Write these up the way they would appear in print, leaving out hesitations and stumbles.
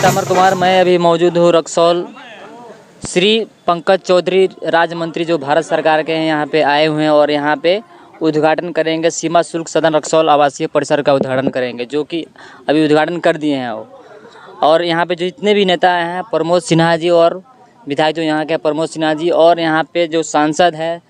अमर कुमार। मैं अभी मौजूद हूँ रक्सौल। श्री पंकज चौधरी राज्य मंत्री जो भारत सरकार के हैं यहाँ पे आए हुए हैं और यहाँ पे उद्घाटन करेंगे। सीमा शुल्क सदन रक्सौल आवासीय परिसर का उद्घाटन करेंगे, जो कि अभी उद्घाटन कर दिए हैं वो। और यहाँ पे जो जितने भी नेता हैं, प्रमोद सिन्हा जी और विधायक जो यहाँ के प्रमोद सिन्हा जी, और यहाँ पे जो सांसद है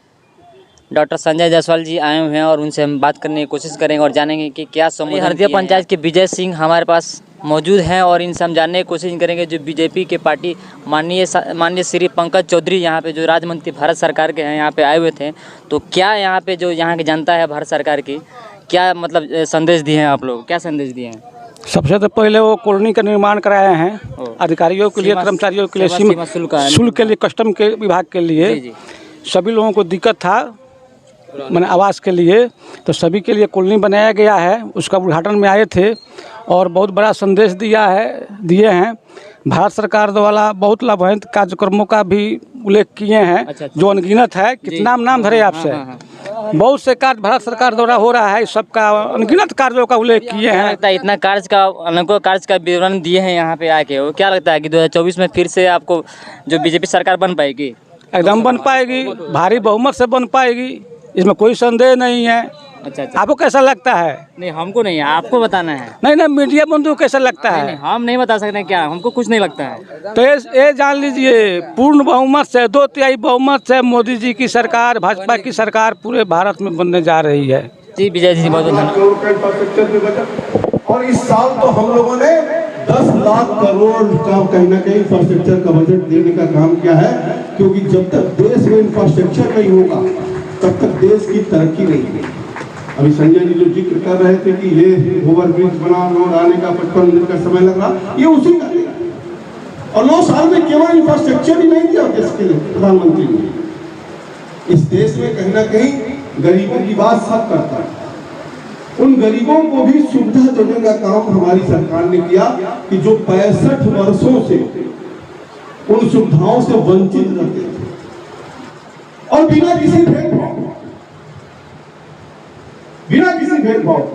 डॉक्टर संजय जायसवाल जी आए हुए हैं और उनसे हम बात करने की कोशिश करेंगे और जानेंगे कि क्या समूह। हरदिया पंचायत के विजय सिंह हमारे पास मौजूद हैं और इनसे हम जानने की कोशिश करेंगे जो बीजेपी के पार्टी माननीय श्री पंकज चौधरी यहाँ पे जो राज्य मंत्री भारत सरकार के हैं यहाँ पे आए हुए थे, तो क्या यहाँ पे जो यहाँ की जनता है भारत सरकार की, क्या मतलब संदेश दिए हैं आप लोग, क्या संदेश दिए हैं? सबसे तो पहले वो कॉलोनी का निर्माण कराए हैं अधिकारियों के लिए, कर्मचारियों के लिए, सीमा शुल्क के लिए, कस्टम के विभाग के लिए। सभी लोगों को दिक्कत था मैंने आवास के लिए, तो सभी के लिए कॉलोनी बनाया गया है। उसका उद्घाटन में आए थे और बहुत बड़ा संदेश दिए हैं। भारत सरकार द्वारा बहुत लाभान्वित कार्यक्रमों का भी उल्लेख किए हैं। अच्छा। जो अनगिनत है, कितना नाम धरे आपसे। बहुत से कार्य भारत सरकार द्वारा हो रहा है, सबका अनगिनत कार्यों का उल्लेख किए हैं। लगता है इतना अनेकों कार्य का विवरण दिए हैं यहाँ पे आके। वो क्या लगता है कि 2024 में फिर से आपको जो बीजेपी सरकार बन पाएगी? एकदम बन पाएगी, भारी बहुमत से बन पाएगी, इसमें कोई संदेह नहीं है। अच्छा। आपको कैसा लगता है? नहीं, हमको नहीं है, आपको बताना है। नहीं, मीडिया बंधु को कैसा लगता है? नहीं, हम नहीं बता सकते क्या, हमको कुछ नहीं लगता है। तो ये जान लीजिए, पूर्ण बहुमत से, 2/3 बहुमत से मोदी जी की सरकार, भाजपा की सरकार पूरे भारत में बनने जा रही है। जी विजय जी, बहुत और इस साल तो हम लोगों ने 10 लाख करोड़ का कहीं ना कहीं इंफ्रास्ट्रक्चर का बजट देने का काम किया है, क्योंकि जब तक देश में इंफ्रास्ट्रक्चर नहीं होगा तब तक देश की तरक्की नहीं होगी। अभी संजय जी जो जिक्र कर रहे थे कि ये ओवरब्रिज बनाने का 55 दिन का समय लग रहा, ये उसी का है। और 9 साल में केवल इंफ्रास्ट्रक्चर ही नहीं दिया देश के लिए प्रधानमंत्री ने। इस देश में कहीं ना कहीं गरीबों की बात सब करता है। उन गरीबों को भी सुविधा देने का काम हमारी सरकार ने किया कि जो 65 वर्षों से उन सुविधाओं से वंचित रहते थे और बिना किसी भेदभाव,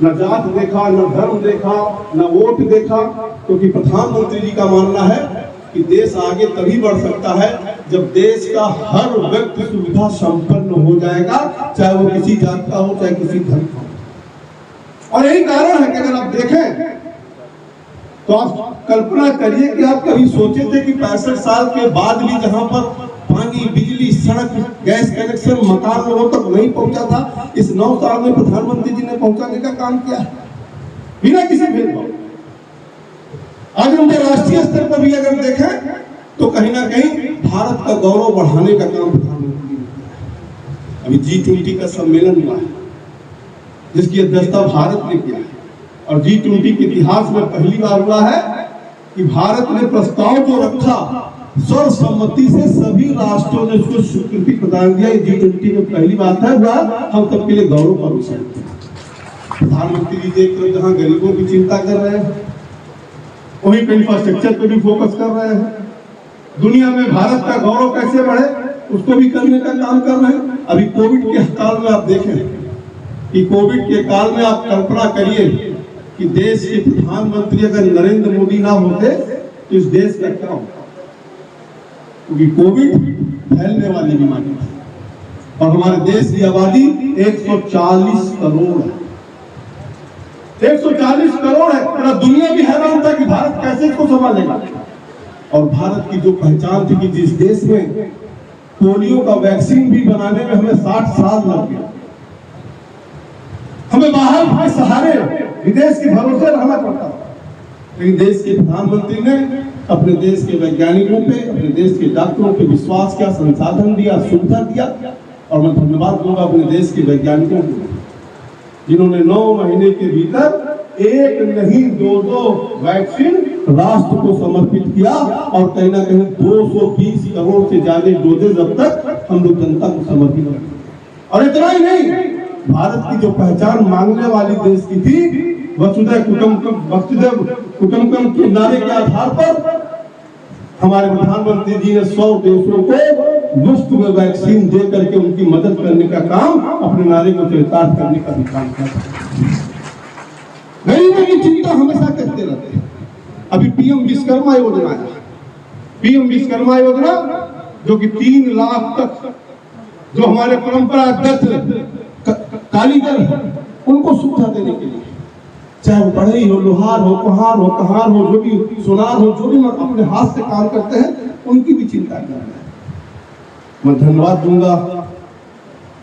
न जात देखा, न धर्म देखा, न वोट देखा, क्योंकि प्रधानमंत्री जी का मानना है कि देश आगे तभी बढ़ सकता है जब देश का हर व्यक्ति सुविधा संपन्न हो जाएगा, चाहे वो किसी जात का हो, चाहे किसी धर्म का हो। और यही कारण है कि अगर आप देखें तो आप कल्पना करिए कि आप कभी सोचे थे कि 65 साल के बाद भी जहां पर पानी, बिजली, सड़क, गैस कनेक्शन मकान लोगों तक नहीं पहुंचा था, इस 9 साल में प्रधानमंत्री जी ने पहुंचाने का काम किया है बिना किसी भेदभाव। आज हम राष्ट्रीय स्तर पर भी अगर देखें तो कहीं ना कहीं भारत का गौरव बढ़ाने का काम प्रधानमंत्री ने किया है। अभी G20 का सम्मेलन हुआ है जिसकी अध्यक्षता भारत ने किया है, और G20 के इतिहास में पहली बार हुआ है कि भारत ने प्रस्ताव जो रखा सर्वसम्मति से सभी राष्ट्रों ने उसको स्वीकृति प्रदान किया। G20 में पहली बात है हुआ, हम सबके लिए गौरव का विषय। प्रधानमंत्री जी देख रहे जहां गरीबों की चिंता कर रहे हैं, वहीं पे इंफ्रास्ट्रक्चर पे भी फोकस कर रहे हैं। दुनिया में भारत का गौरव कैसे बढ़े उसको भी करने का काम कर रहे हैं। अभी कोविड के काल में आप देखें कि कोविड के काल में आप कल्पना करिए कि देश के प्रधानमंत्री अगर नरेंद्र मोदी ना होते तो इस देश का क्या होता, क्योंकि कोविड फैलने वाली बीमारी थी और हमारे देश की आबादी 140 करोड़ है। 140 करोड़ है। पूरा दुनिया भी हैरान था कि भारत कैसे इसको संभालेगा। और भारत की जो पहचान थी कि जिस देश में पोलियो का वैक्सीन भी बनाने में हमें 60 साल लग गया, हमें बाहर के सहारे विदेश के भरोसे रहना पड़ता, लेकिन देश के प्रधानमंत्री ने अपने देश के वैज्ञानिकों पे, अपने देश के डॉक्टरों पे विश्वास किया, संसाधन दिया, सुविधा दिया। और मैं धन्यवाद दूंगा अपने देश के वैज्ञानिकों को जिन्होंने 9 महीने के भीतर एक नहीं 2 वैक्सीन राष्ट्र को समर्पित किया और कहीं ना कहीं 220 करोड़ से ज्यादा डोजेज अब तक हम लोग जनता को समर्पित किया। और इतना ही नहीं, भारत की जो पहचान मांगने वाली देश की थी, वसुधैव कुटुंबकम के नारे के आधार पर हमारे प्रधानमंत्री जी ने 100 देशों को मुफ्त में वैक्सीन दे करके उनकी मदद करने का काम, अपने नारे को चरितार्थ करने का भी काम किया। गरीबों की चिंता हमेशा करते रहते हैं, अभी पीएम विश्वकर्मा योजना है, पीएम विश्वकर्मा योजना जो कि 3 लाख तक जो हमारे परंपरागत कारीगर उनको सुविधा देने के लिए, चाहे वो बढ़ई हो, लोहार हो, कुम्हार हो, कहार हो, जो भी सोनार हो, जो भी अपने हाथ से काम करते हैं उनकी भी चिंता करना है। मैं धन्यवाद दूंगा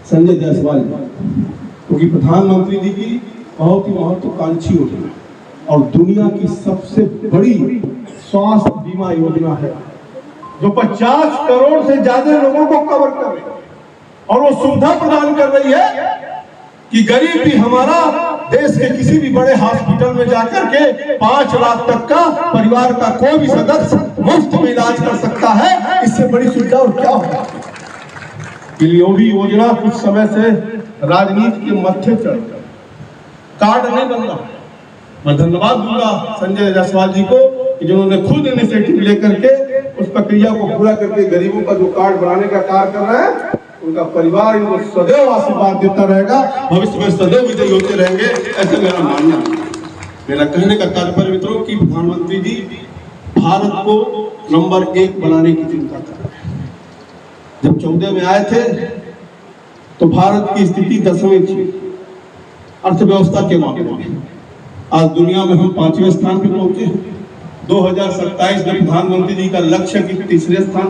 संजय जायसवाल क्योंकि प्रधानमंत्री जी की बहुत ही महत्वाकांक्षी योजना और दुनिया की सबसे बड़ी स्वास्थ्य बीमा योजना है जो 50 करोड़ से ज्यादा लोगों को कवर कर रही है और वो सुविधा प्रदान कर रही है कि गरीब भी हमारा देश के किसी भी बड़े हॉस्पिटल में जाकर के 5 लाख तक का परिवार का कोई भी सदस्य मुफ्त में इलाज कर सकता है। इससे बड़ी सुविधा और क्या होगा। वो भी योजना कुछ समय से राजनीति के मत्थे चढ़ कार्ड नहीं बन रहा। मैं धन्यवाद दूंगा संजय जायसवाल जी को कि जिन्होंने खुद इनिशिएटिव लेकर के उस प्रक्रिया को पूरा करके गरीबों का जो कार्ड बनाने का कार्य कर रहे हैं, उनका परिवार इनको सदैव आशीर्वाद देता रहेगा, भविष्य में सदैव विजयी होते रहेंगे, ऐसा मेरा मानना है। मेरा कहने का तात्पर्य मित्रों कि प्रधानमंत्री जी भारत को नंबर 1 बनाने की चिंता कर रहे हैं। जब 14 में आए थे तो भारत की स्थिति 10वीं थी अर्थव्यवस्था के मामले में। आज दुनिया में हम 5वें स्थान पे पहुंचे। 2027 में प्रधानमंत्री जी का लक्ष्य की 3रे स्थान